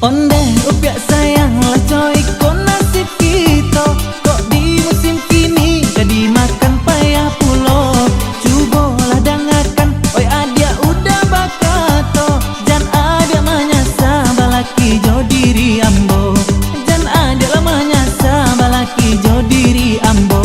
Onde upiak sayang lah coy, kok nasib kita kok di musim kini jadi makan payah pulo. Cubolah dengarkan, oi adia udah bakato, jan adia manyasa balaki jo diri ambo, jan adia lah manyasa balaki jo diri ambo.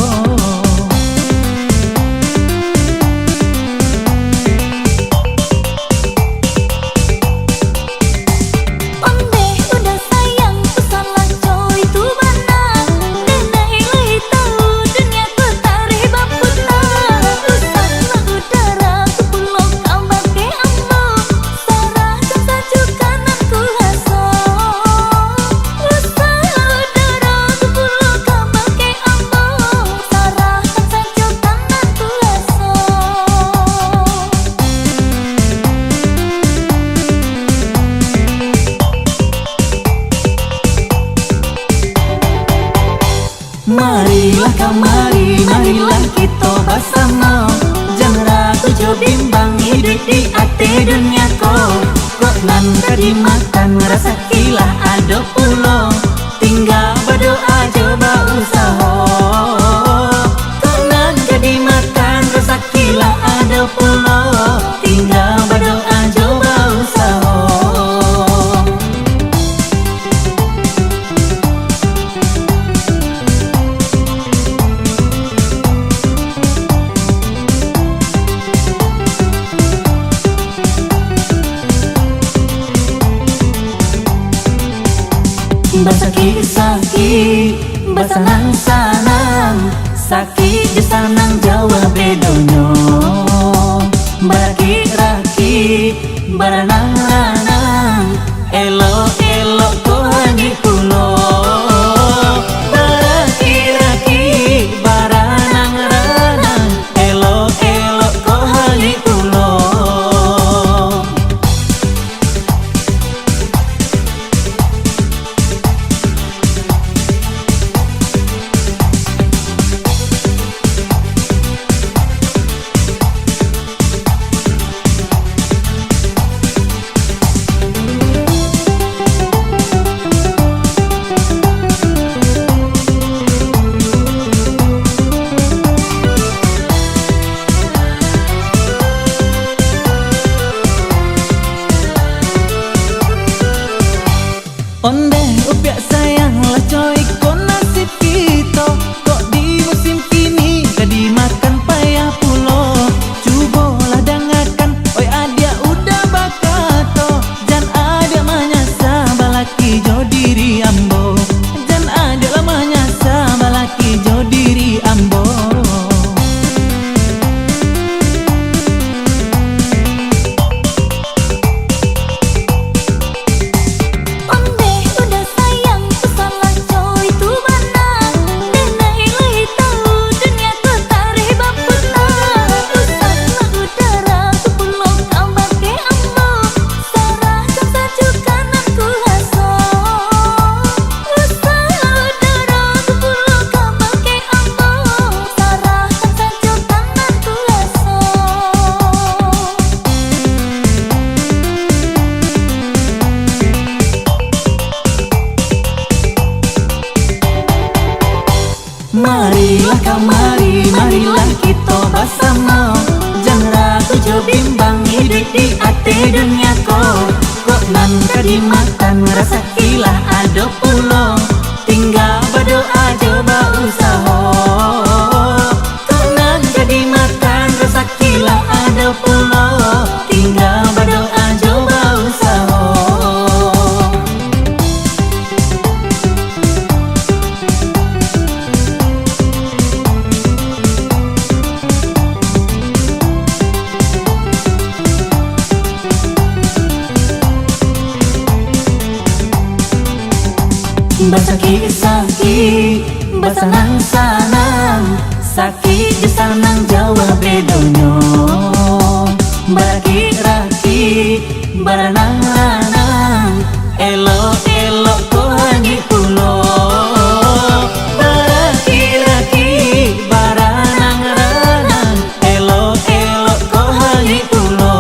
Marilah kamari, marilah kita bersama, jangan ragu jo bimbang hidup di ate dunia ko. Kok nan kadimakan rasa kilah ada pulo, tinggal berdoa coba usaha. Kok nan kadimakan rasa kilah ada pulo, tinggal berdoa coba usaha. Basaki-saki, basanang-sanang, sakit je sanang Jawa bedonyo. Baraki-raki, baranang-ranang, elok-elok kohani pulo. Baraki-raki, baranang-ranang, elok-elok kohani pulo. Onde upiak sayang lah coy, kok nasib kita kok di musim kini jadi makan payah pulo. Cubolah dengarkan, oi adia udah bakato, jan adia manyasa balaki jo diri ambo, jan adia lah manyasa balaki jo diri ambo. Marilah kamari, marilah kita bersama, jangan ragu jo bimbang hidup di ate dunia ko. Kok nan kadimakan rasa kilah ada pulo, tinggal berdoa coba usaha. Kok nan kadimakan rasa kilah ada pulo, tinggal berdoa coba usaha. Basaki-saki, basanang-sanang, sakit je sanang Jawa bedonyo. Baraki-raki, baranang-ranang, elok-elok kohani pulo. Baraki-raki, baranang-ranang, elok-elok kohani pulo.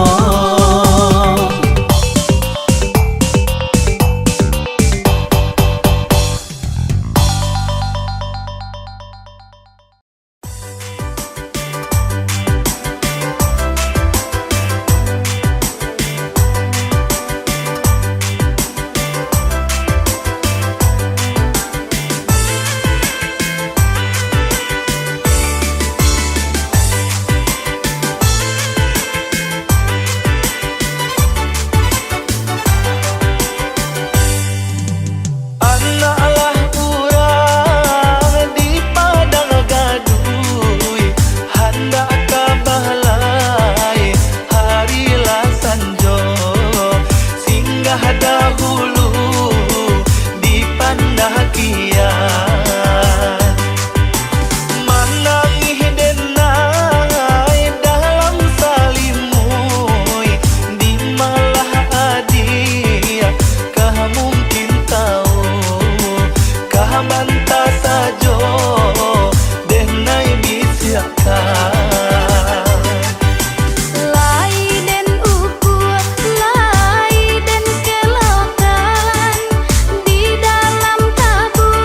singgah dahulu di Pandakian. Manangih denai dalam salimuy di malah adia, kah mungkin tahu kah bantah sajo denai bisiakan. Lai den kelokan di dalam tabung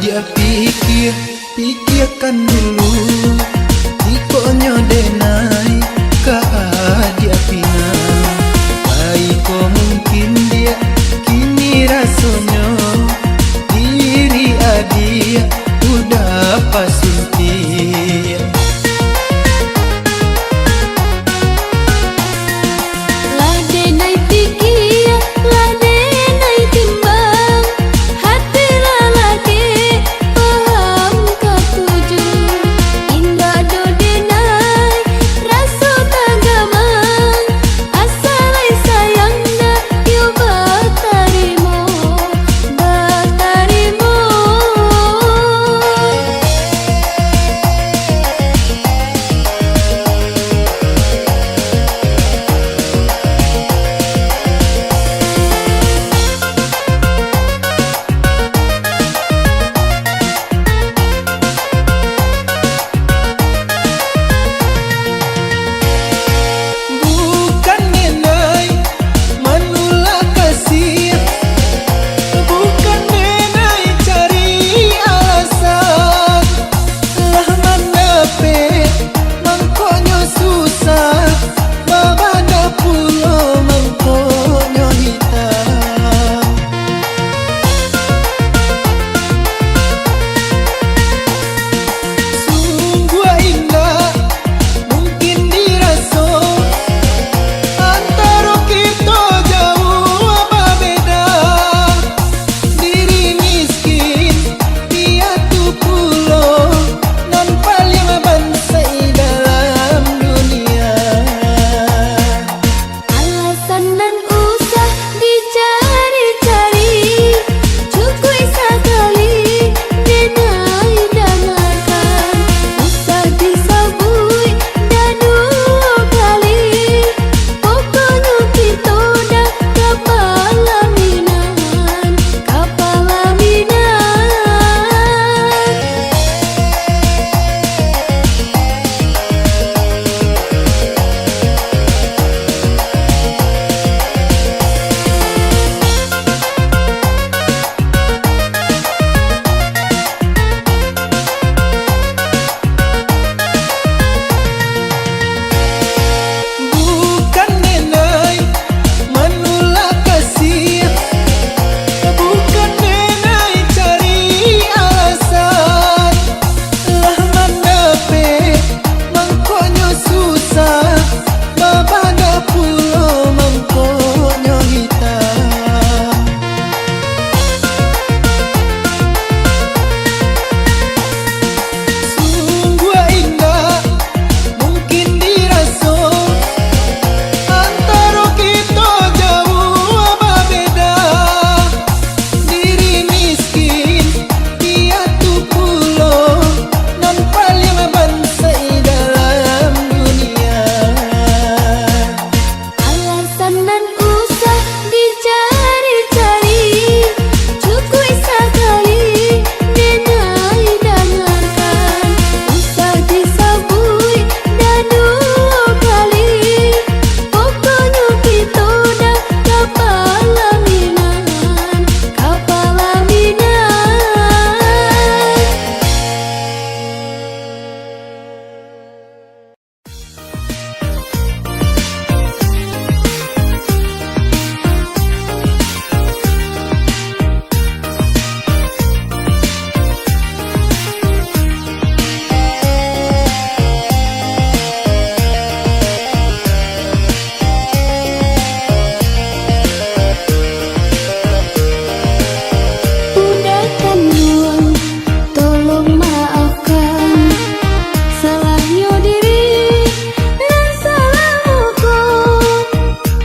dia pikirkan dulu. Ikonyo denai ka dia pinang. Baiko mungkin dia kini rasonyo diri adia udah pasunti.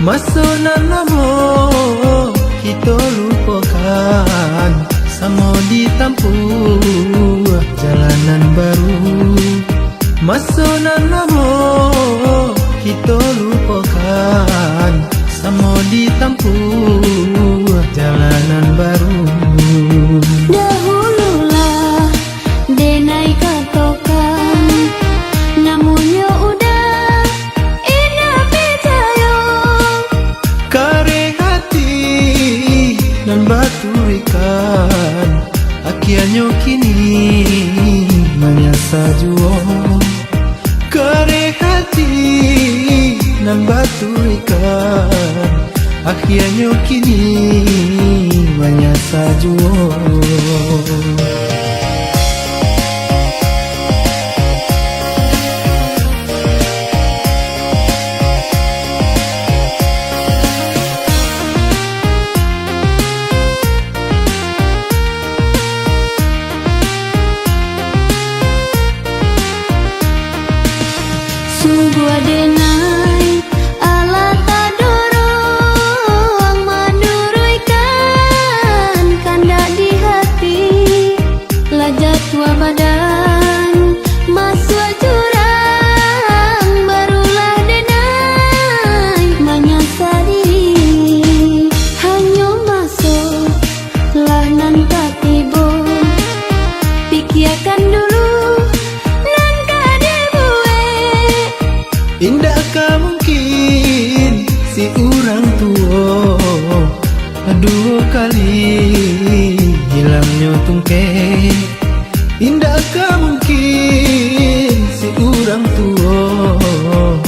Masonan namo kita lupakan, sama ditampuh jalanan baru. Masonan namo kita lupakan, sama ditampuh jalanan baru. Dahululah denai katokan, namunnya udah indah percaya. Kare hati dan batu ikan, Akhirnya kini menyasa juo kare hati nan batu ikan. Akhirnya kini menyasa juo. Sungguh adenai ala tadorong maduruikan kanda di hati lajat tua badan masuk jurang barulah denai menyasari hanya masuk lah nan katibo pikirkan dulu. Indakkah mungkin si orang tua dua kali hilangnya tungke? Indakkah mungkin si orang tua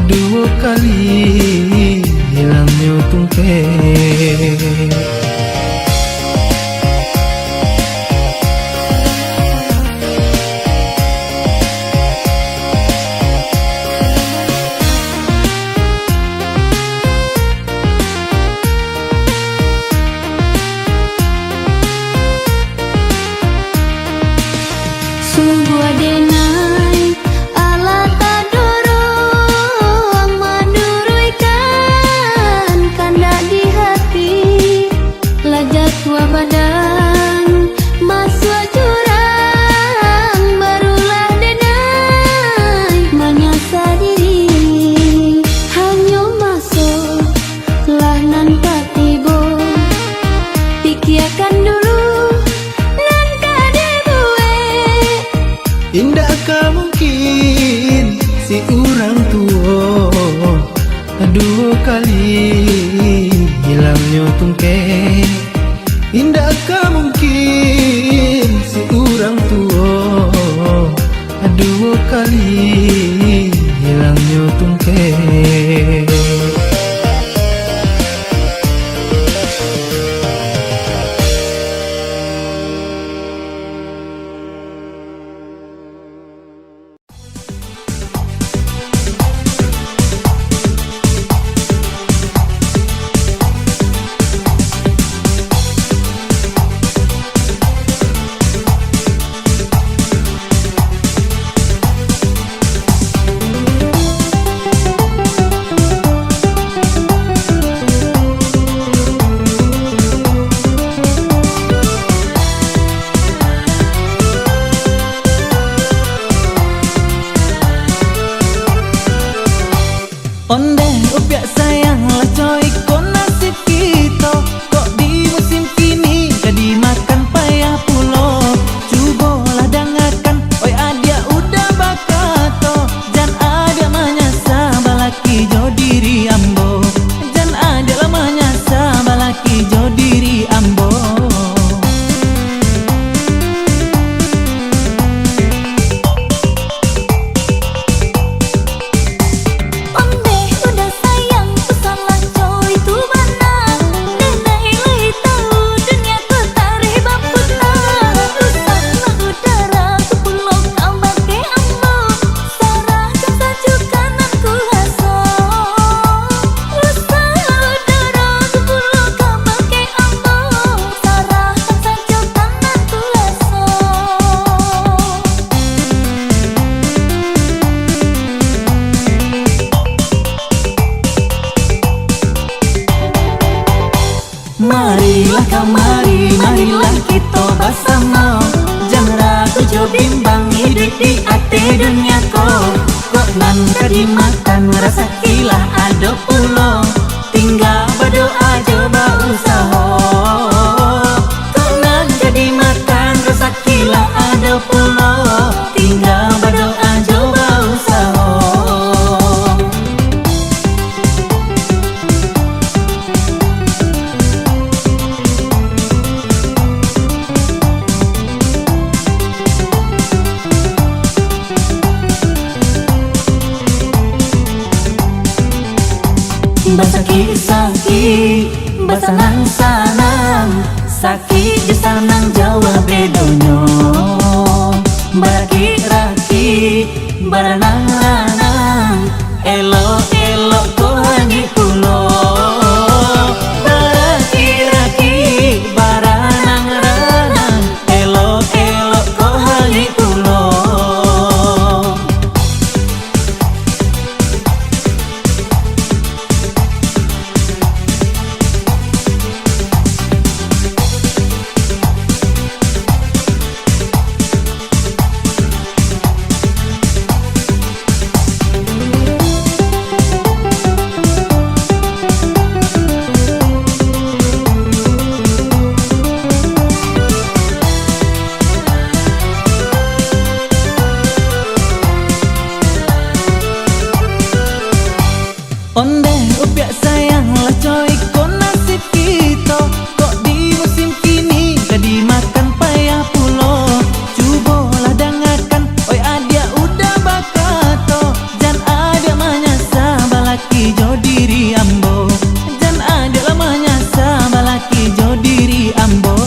dua kali hilangnya tungke? Sungguh adenai ala tadorong maduruikan kanda di hati lajat tua badan masuk jurang barulah denai menyasari hanya masuk lah nan katibo pikirkan dulu. Indakkah mungkin si orang tua dua kali hilangnya tungke? Indakkah mungkin si orang tua dua kali hilangnya tungke? Onde upiak sayang lah coy ko nasib kita kok di musim kini jadi makan payah pulo. Cubolah dengarkan oi adia udah bakato jan ada manyasa balaki jo diri ambo jan ada lah manyasa balaki jo diri ambo. Marilah kamari, marilah kita bersama. Jangan ragu jo bimbang hidup di ate dunia ko. Kok nan kadimakan rasa kilah ada pulau. Tinggal berdoa coba usaha. Kok nan kadimakan rasa kilah ada pulau. Tinggal berdoa coba usaha. Basanang sanang sakit je sanang Jawa bedonyo Baraki-raki baranang-ranang Elok-elok ko hangi pulo Baraki-raki baranang-ranang Elok-elok ko hangi pulo Onde upiak sayang lah coy kok nasib kita Kok di musim kini kadi makan payah pulo Cubolah dengarkan oi adia udah bakato Jan ada manyasa balaki jo diri ambo Jan ada lah manyasa balaki jo diri ambo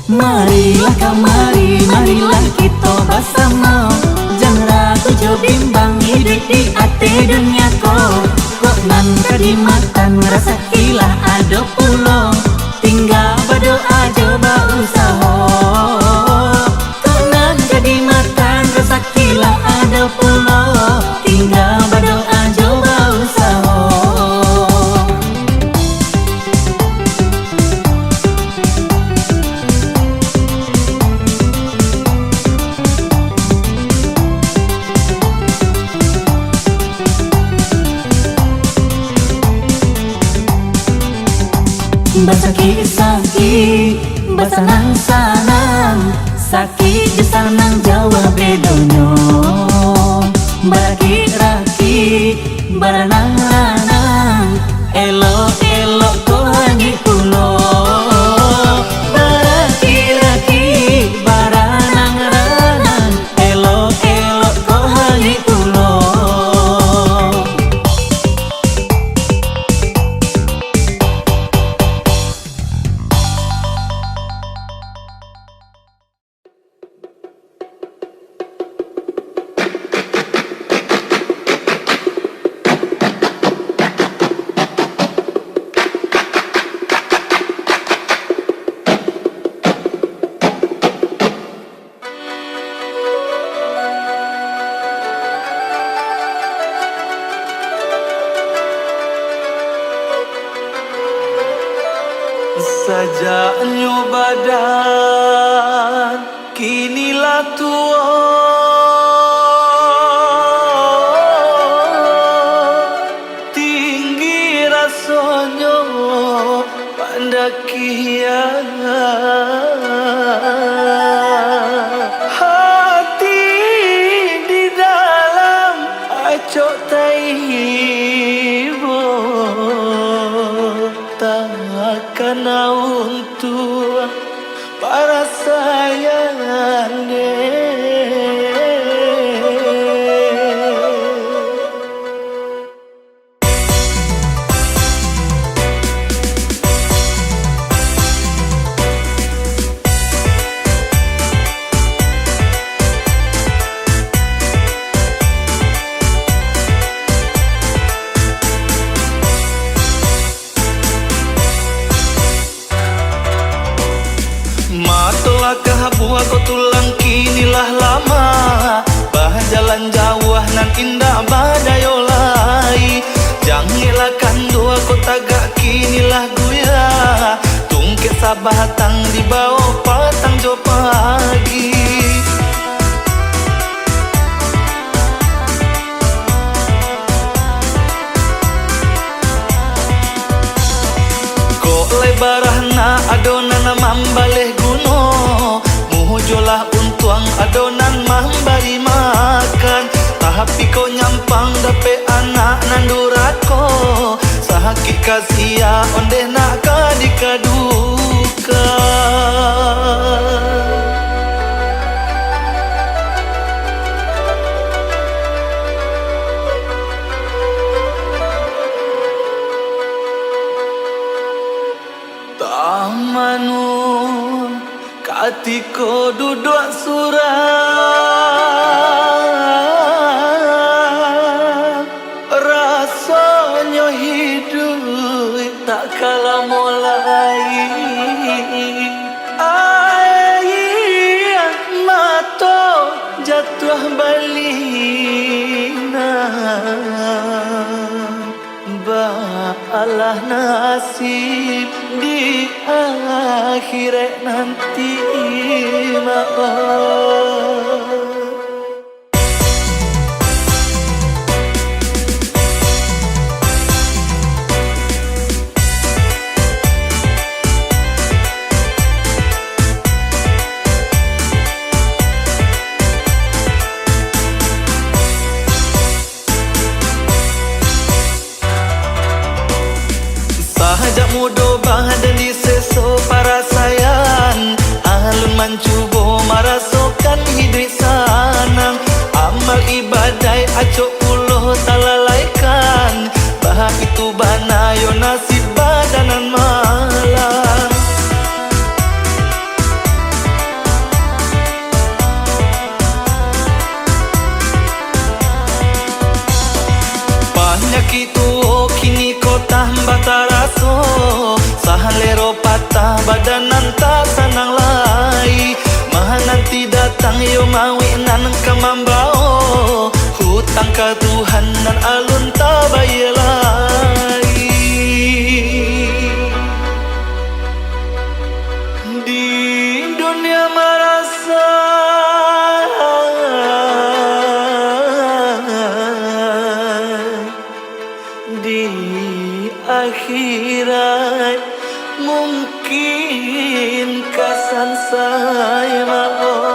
Marilah kamari, marilah kita bersama Jangan ragu jo bimbang hidup di ate dunia ko Kok nan kadimakan rasa kilah ada pulo Tinggal berdoa coba usaha Kok nan kadimakan rasa kilah ada pulo Tinggal berdoa coba usaha Basaki-saki, basanang-sanang Sakit je sanang Jawa bedonyo Baraki-raki, baranang-ranang Elok-elok ko hangi pulo Baraki-raki, baranang-ranang Elok-elok ko hangi pulo Sajaknya badan kinilah tua Tinggi rasanya pandakian Hati di dalam acok taibo Takkan untuk para sayang buah kau tulang kinilah lama Bah jalan jauh nan indah badayolai Jangan elakkan dua kau tagak kinilah guya Tungke sabatang di bawah patang jo pagi. Kok lebarah na adonan mambaleh guno, mujolah untuang adonan mambari makan. Tapi kau nyampang dape anak nandurako, sahaki kasia onde nak kadikaduka. Tamanun katiko duduk surang, rasanya hidup tak kalah mulai. Air mata jatuh balina, balah nasib di akhirat nanti maaf. Sahajak mudo badan di seso para sayan, alun mancubo marasokan hidup sanang. Amal ibadai acok puluh talalaikan, bah itu banayo nasib badanan malang. Banyak itu kini kau tambah taraso, sahalero patah badanan tak sanang lai. Maha nanti datang yo mawinan kamambao, hutang ka Tuhan dan alun tak bayalai. Di dunia merasa di akhirat mungkin kasan saya maaf.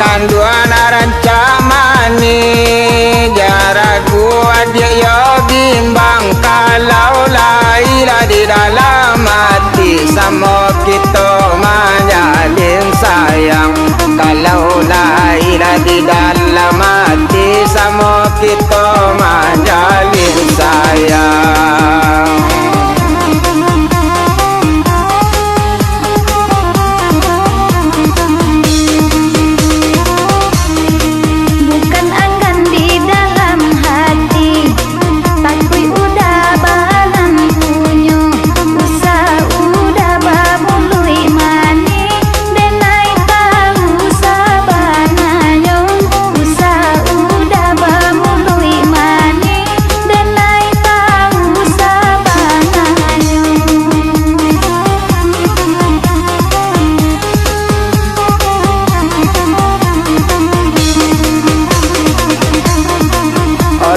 kanduan rancak mani jaragu adik yo bimbang kalau lahir di dalam hati sama kita menjalin sayang kalau lahir di dalam hati sama kita menjalin sayang.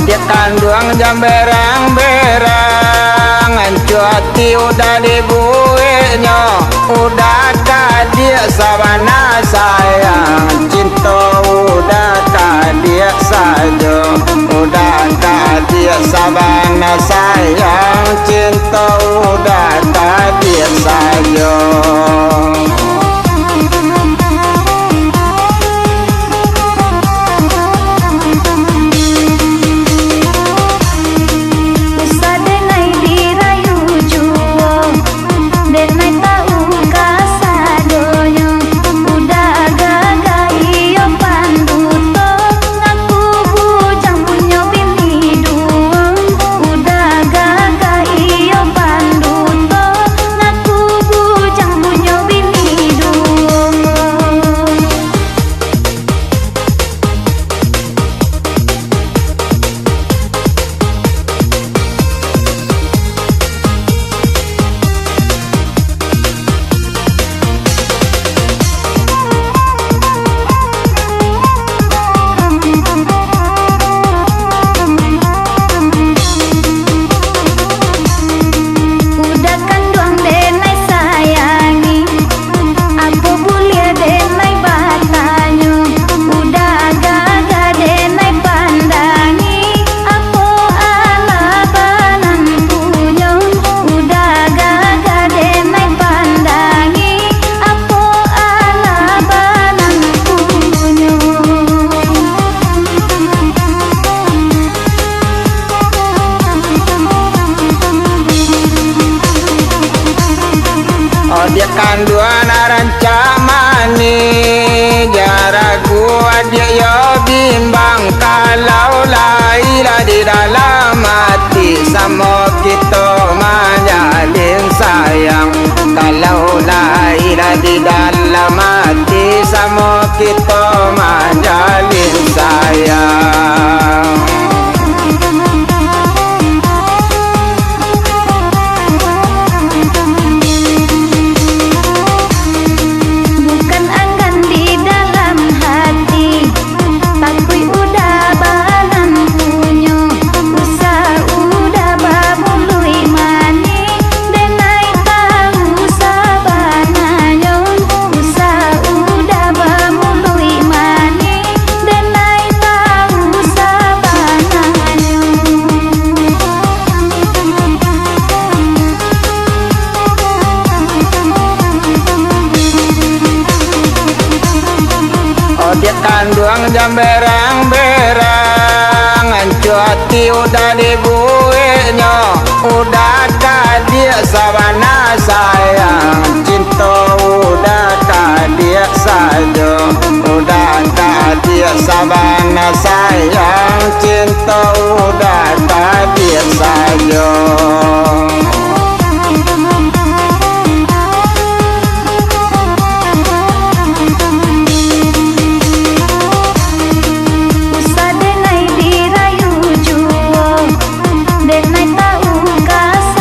Dia kanduang jam berang-berang Ancu hati udah dibuihnya Udah kadia sabana sayang Cinta udah kadia saja Udah kadia sabana sayang Cinta udah kadia saja. Dia kanduan rancak mani jaragu adik yo bimbang kalau lahir di dalam hati sama kita menjalin sayang kalau lahir di dalam hati sama kita menjalin sayang. Dia kanduang jam berang-berang Ancu hati udah dibuihnya Udah kadia sabana sayang Cinta udah kadia saja Udah kadia sabana sayang Cinta udah kadia saja. Denai tahu kas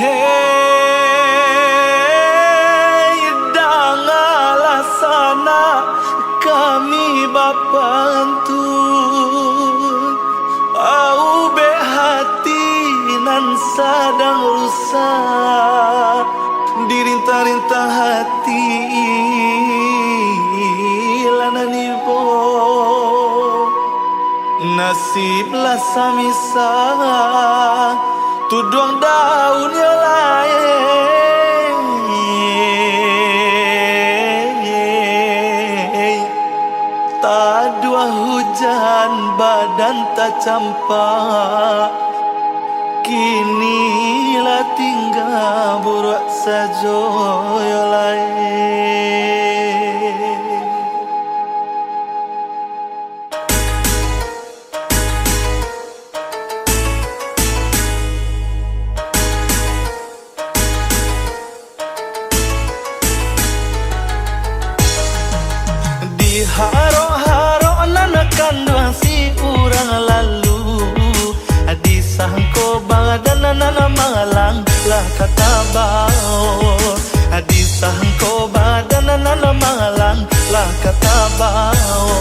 Hei, dangalah sana kami bapantun, au be hati nan sadang rusak, dirintah-rintah hati lanan ibo. Nasiblah samisa tuduang daun ya lain, tak dua hujan badan tak campak, kini lah tinggal burak sajo ya lain. Haro-haro nanakan dua si urang lalu, disangko badan nana malang lah kata bau, disangko badan nana malang lah kata bau.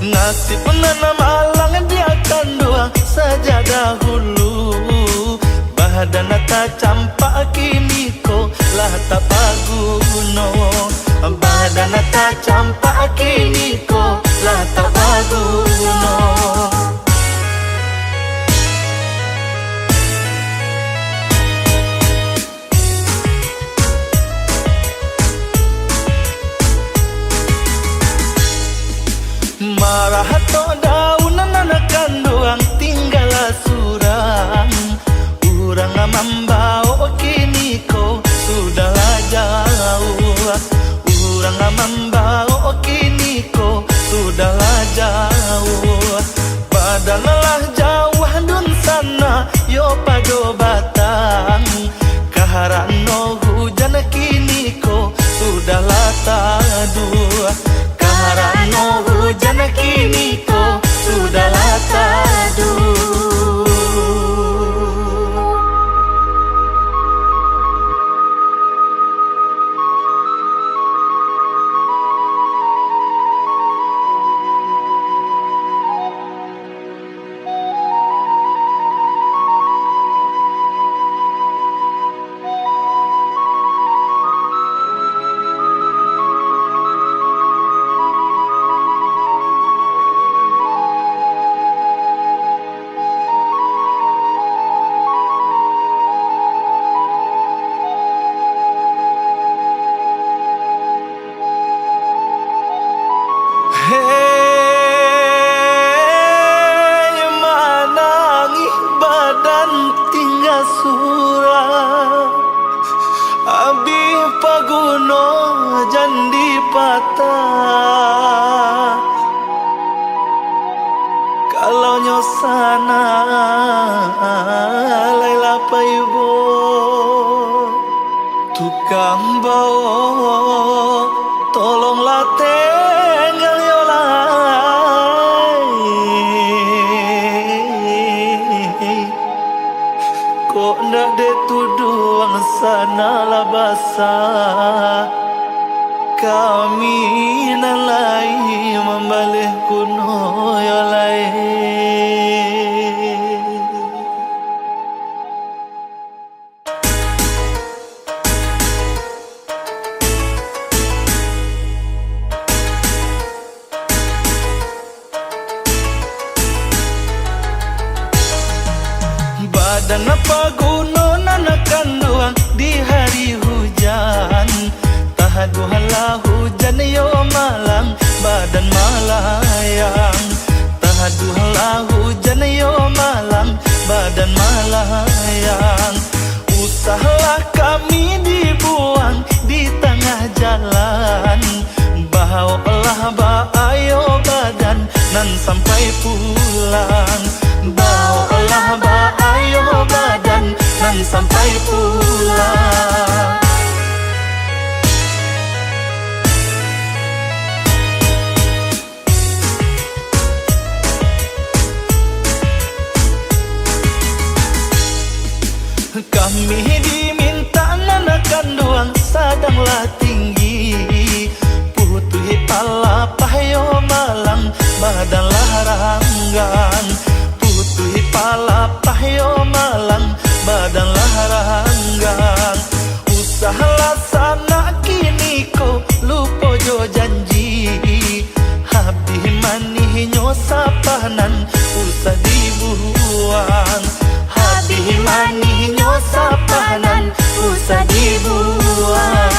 Nasib nana malang dia kan dua saja dahulu, badan tak campak kini ko lah tak paguno, badan tak campak kini ko lah tak paguno. Marah to daun nanakan doang tinggal surang, urang mambao kini ko sudahlah jauh, urang mambao kini ko sudahlah jauh. Padahal jauh dun sana yo pado batang, kaharano hujan kini ko sudahlah tadu, kaharano hujan kini ko sudahlah tadu. Hei, manangi badan tinggal surah, abi paguno jandi patah, kalau nyosana laila paibo, tukang bawa tolonglah tinggal yo lain, kok ndak de tuduang sana lah basah, kami nalai membalik kuno yo lain. Badan apa guna nanakan doang di hari hujan, tahaduhalah hujan yo malang badan malayang, tahaduhalah hujan yo malang badan malayang. Usahalah kami dibuang di tengah jalan, bawalah ayo badan nan sampai pulang, bawalah ayo badan nan sampai pulang. Kami diminta nanakan doang sadanglah tinggi, putuhi pala pahyo malang badanlah ranggan, putuhi pala pahyo malang badanlah ranggan. Usahalah sana kini ko lupo jo janji, habis manih nyosa pahanan usah dibuang, habis manih nyosa pahanan usah dibuang.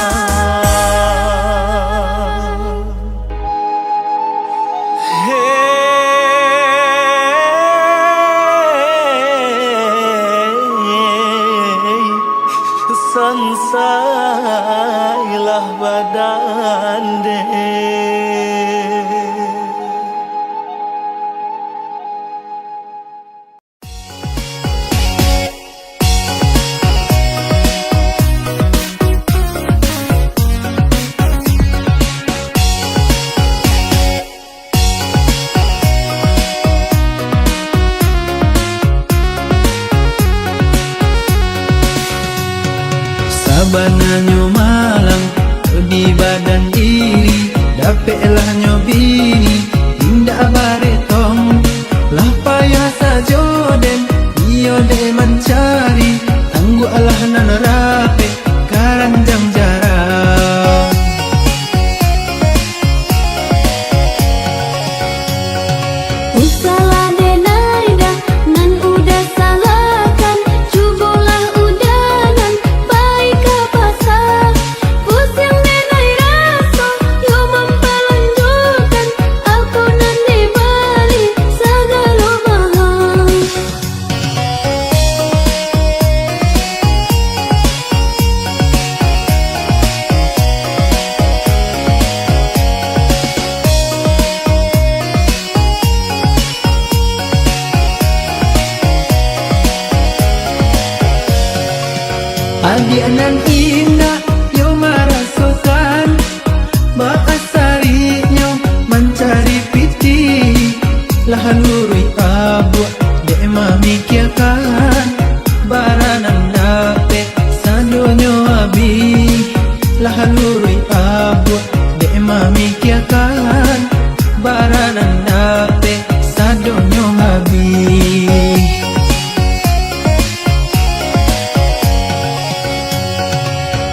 Sansailah badan Sabananyo malang di badan diri, dapetlah nyo bini indah baretong, lah payah sajoden iyo de mencari, tangguh alah nana rape karanjang jarang. Usalah denaida nan udah salahkan, cubolah udanan baik ke pasar. Pusing denai rasa yo memperlanjutkan, aku nan dibalik segala mahal. Adik nan indah yo marasukan, baasarinya mencari piti, lahan lurui abu dek memikirkan, baranan dape sadonyo abi, lahan lurui abu dek memikirkan, baranan dape sadonyo abi.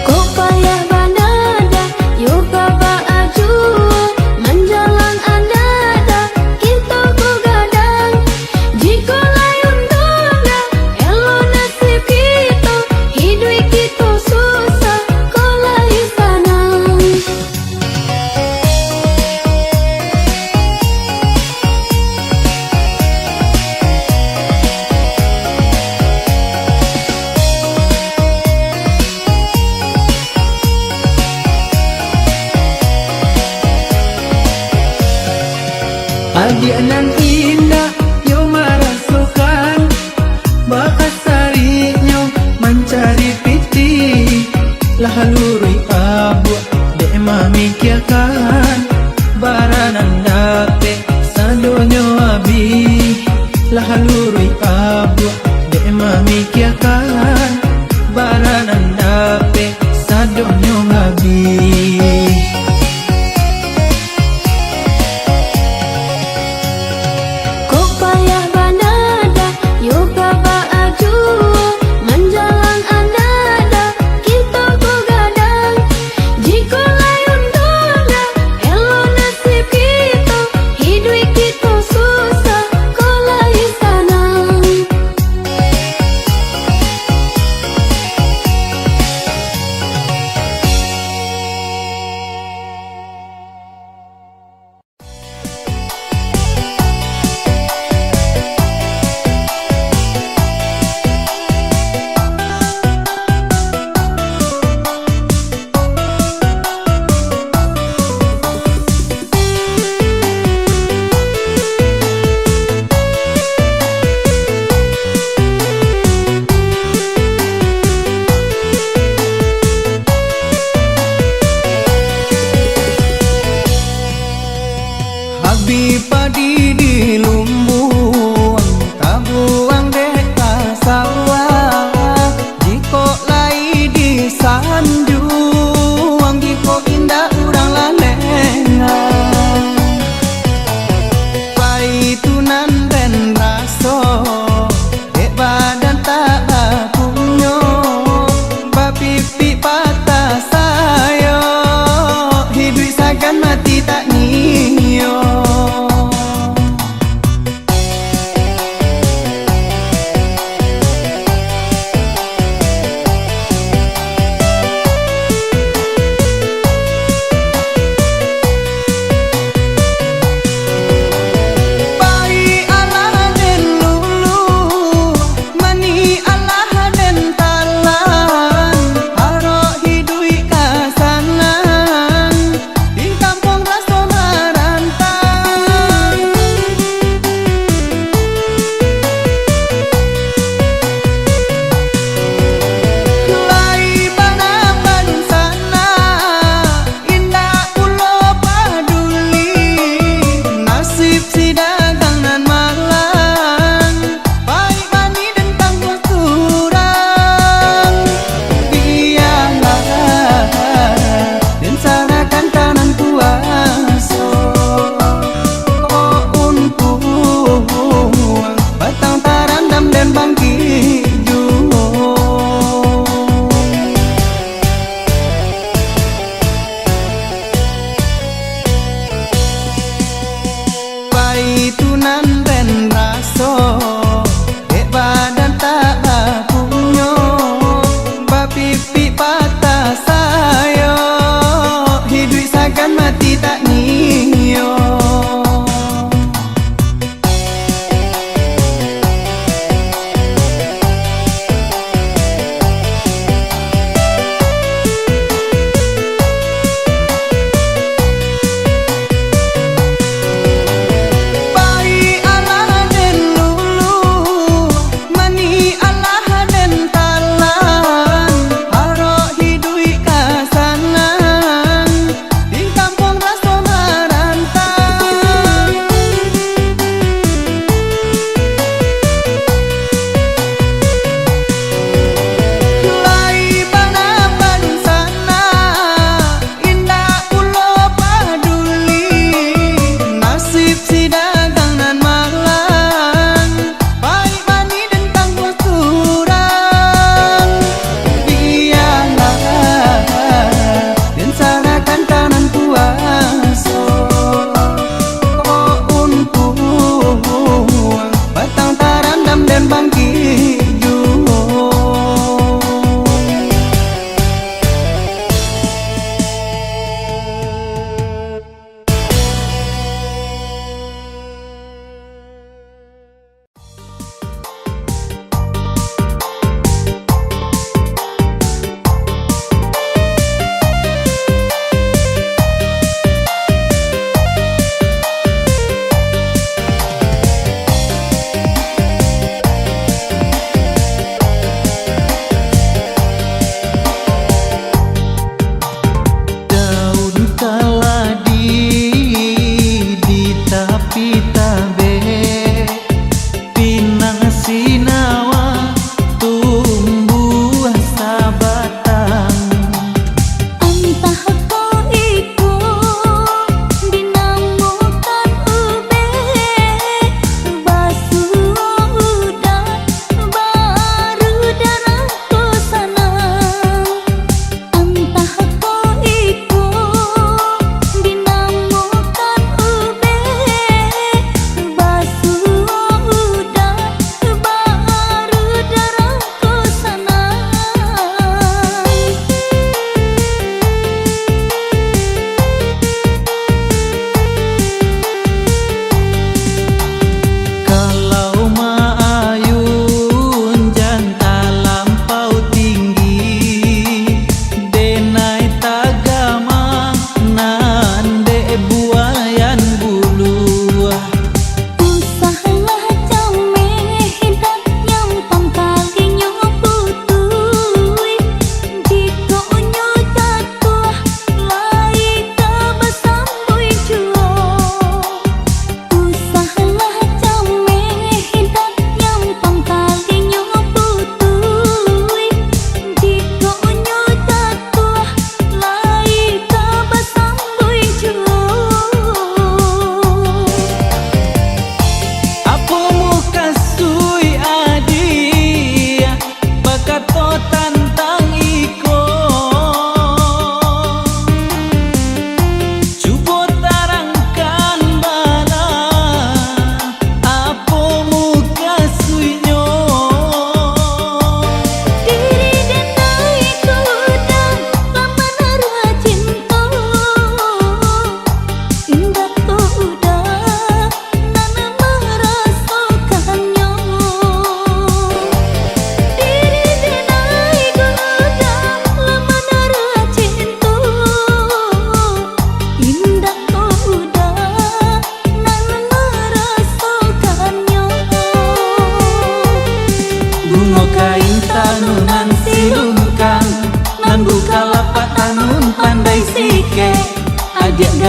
Kau payah banada, yo kaba ajua, menjalan andada, kita ku gadang. Jika layun tunda,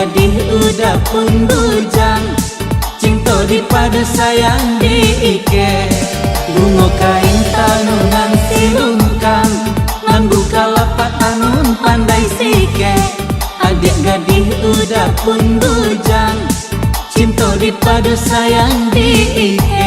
gadih udah pun bujang, cinta dipadu sayang diike. Bunga kain tanunan silungkang, ngan buka lapak tanun pandai sike. Adik gadih udah pun bujang, cinta dipadu sayang diike.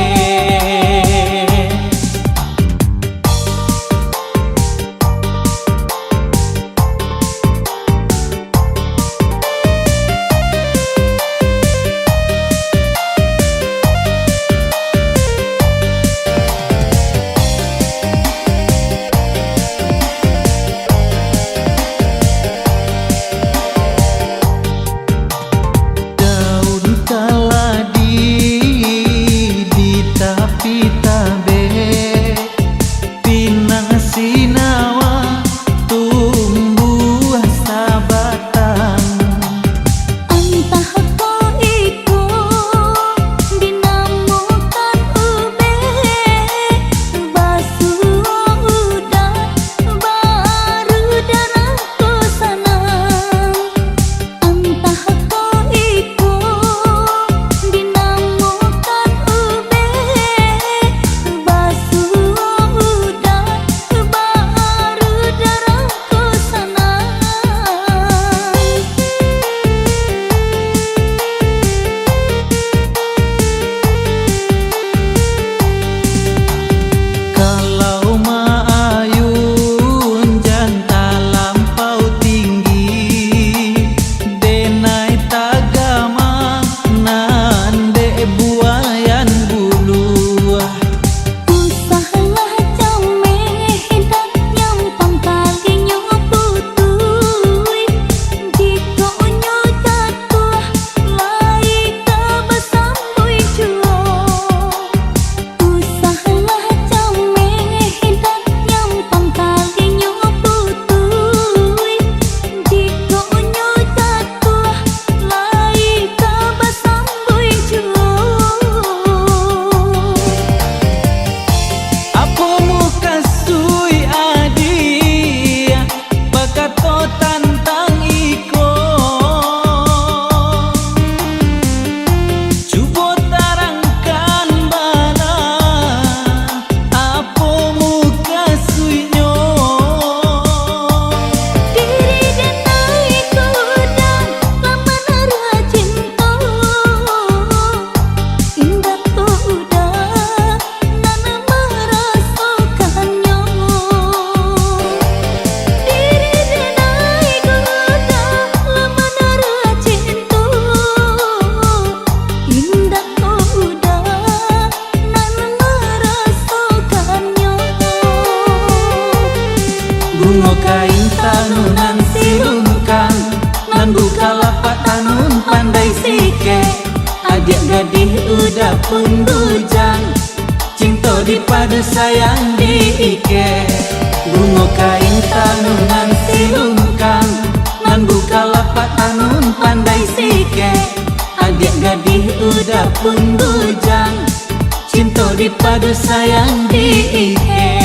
Bunga kain tanunan silungkang, nan buka lapak tanun pandai sike. Adik gadih udah pun bujang, cinta dipadu sayang diike. Bunga kain tanunan silungkang, nan buka lapak tanun pandai sike. Adik gadih udah pun bujang, cinta dipadu sayang diike.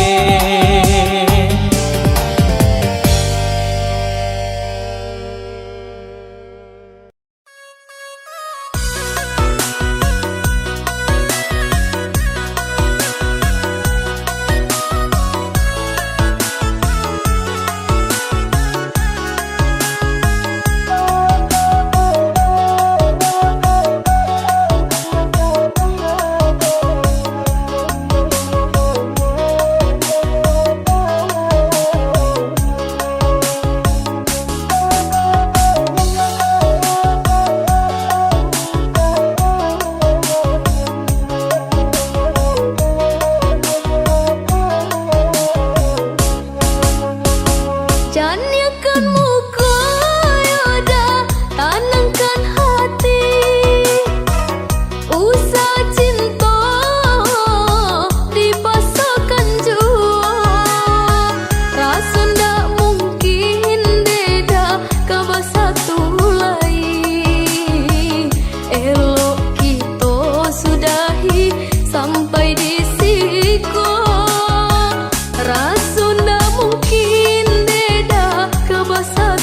Rasunda mungkin beda ke bahasa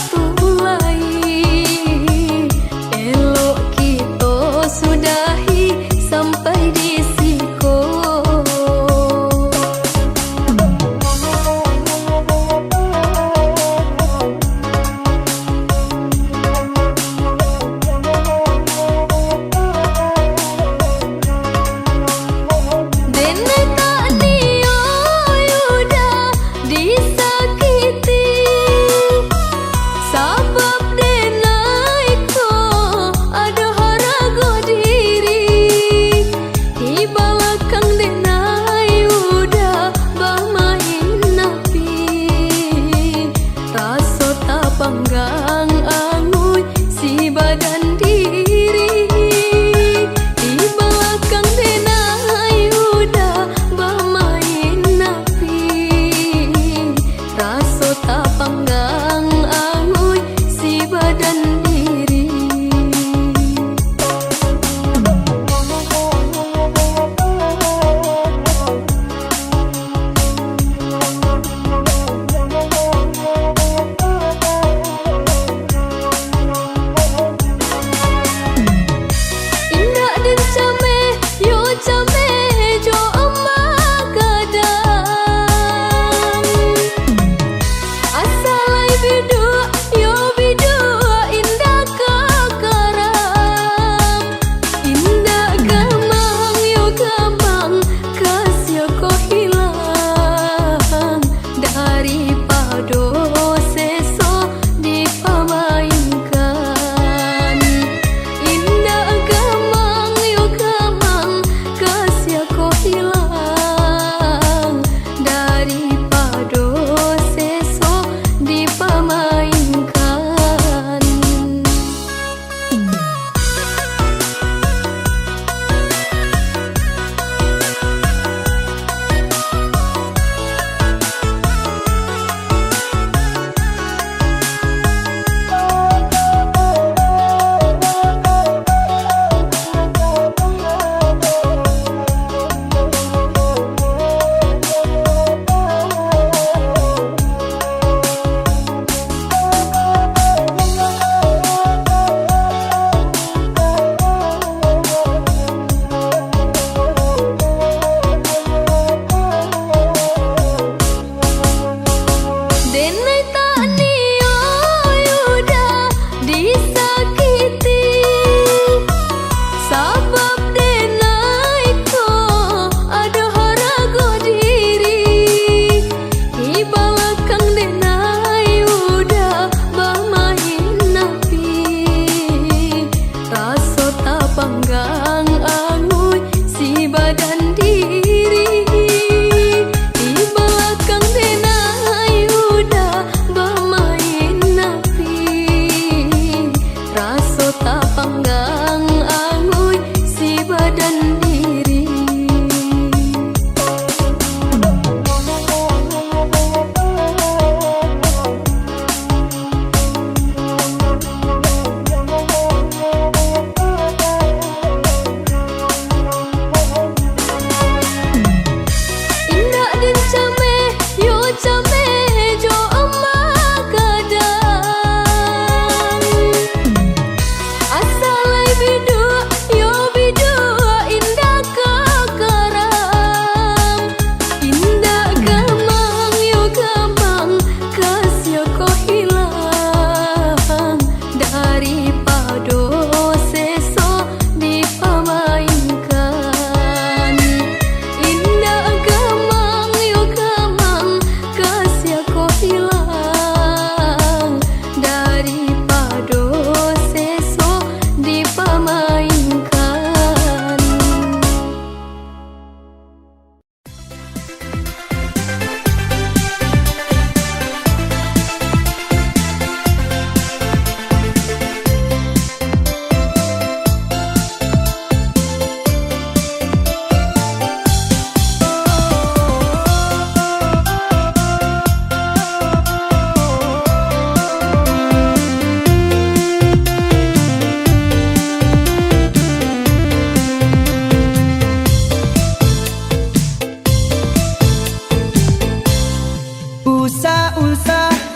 usah